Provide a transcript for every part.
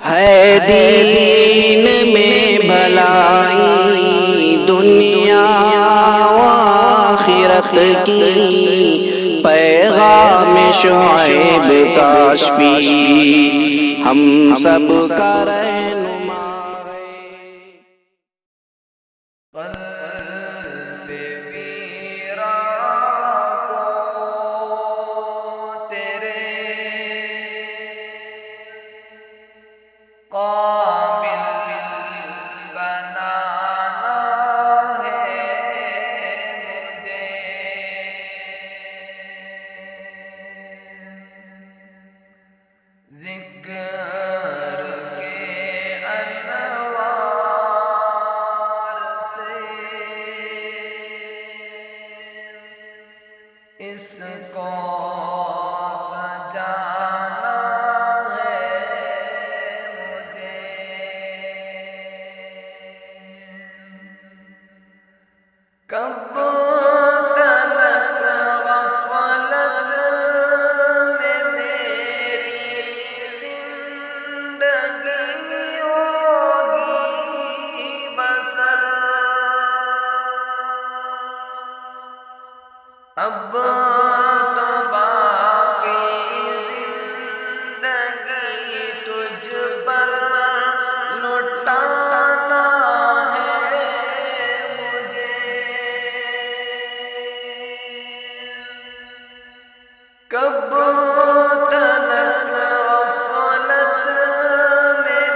ہے دین میں بھلائی دنیا و آخرت کی، پیغام شعیب کاشفی ہم سب کا رہنما ہے۔ قلب ویرا کو تیرے قابل بنانا ہے مجھے، ذکر کے انوار سے اس کو سجانا ہے مجھے، کب تلک غفلت میں میری زندگی ہوگی بسر، اب تو باقی زندگی تجھ پر لٹانا ہے مجھے، کب تلک غفلت میں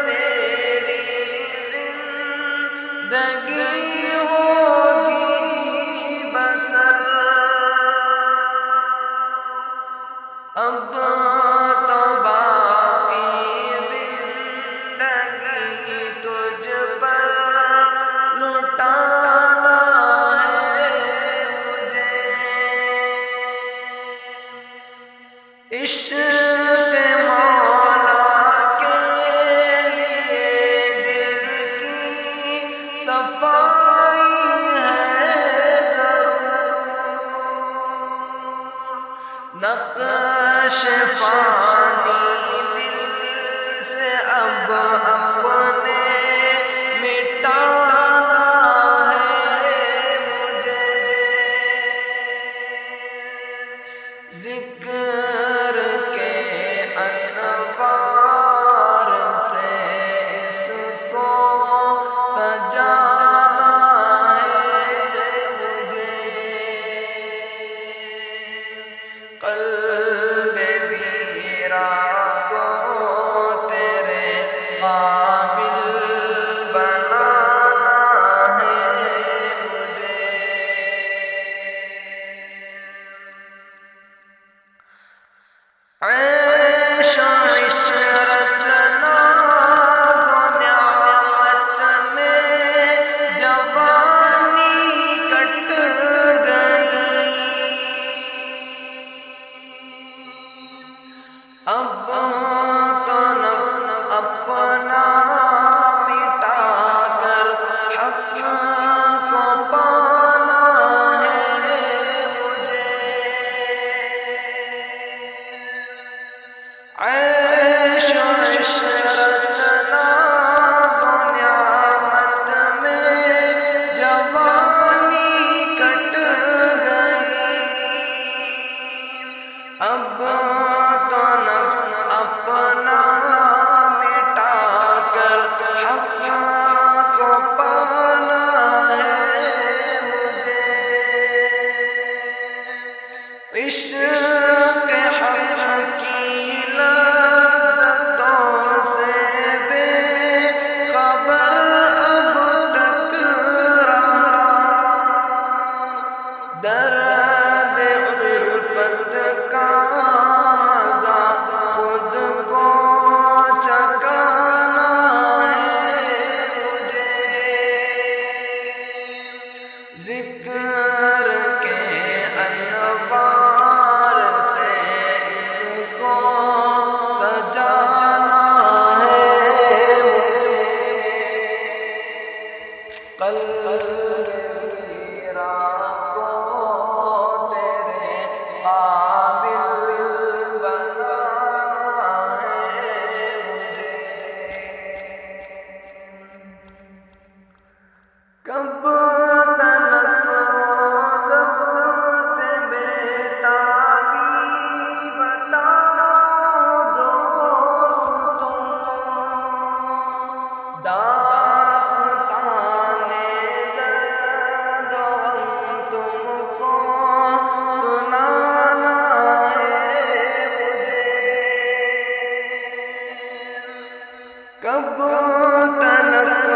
کب تلک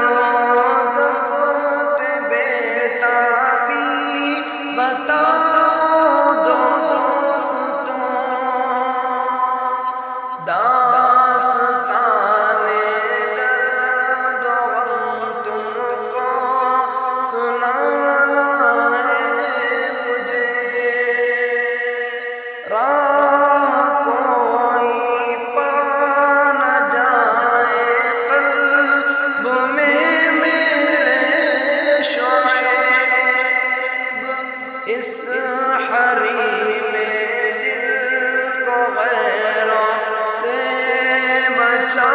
ضبط بیتابی بتاؤ دوستوں، داستان درد و غم تم کو سنانا ہے مجھے، راہ کوئی پا نہ جائے قلب میں میرے شعیب، اس حریم دل کو غیروں سے بچا